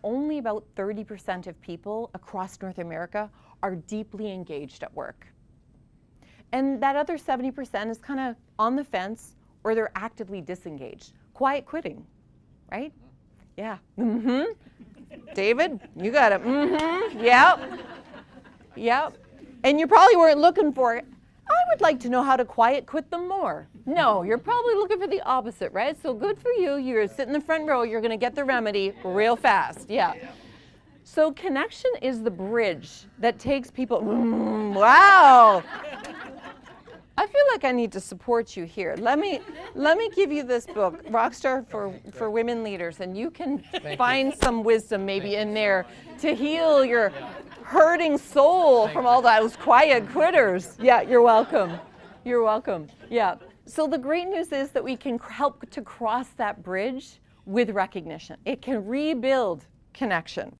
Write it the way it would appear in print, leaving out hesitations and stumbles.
only about 30% of people across North America are deeply engaged at work. And that other 70% is kind of on the fence, or they're actively disengaged. Quiet quitting, right? Yeah. Mm-hmm. David, you got it. Mm-hmm. Yep. Yep. And you probably weren't looking for it. I would like to know how to quiet quit them more. No, you're probably looking for the opposite, right? So good for you. You're sitting in the front row. You're going to get the remedy real fast. Yeah. So connection is the bridge that takes people. Wow. I feel like I need to support you here. Let me give you this book, Rockstar for Women Leaders, and you can find some wisdom maybe in there to heal your hurting soul from all those quiet quitters. Yeah, you're welcome. You're welcome. Yeah. So the great news is that we can help to cross that bridge with recognition. It can rebuild connection.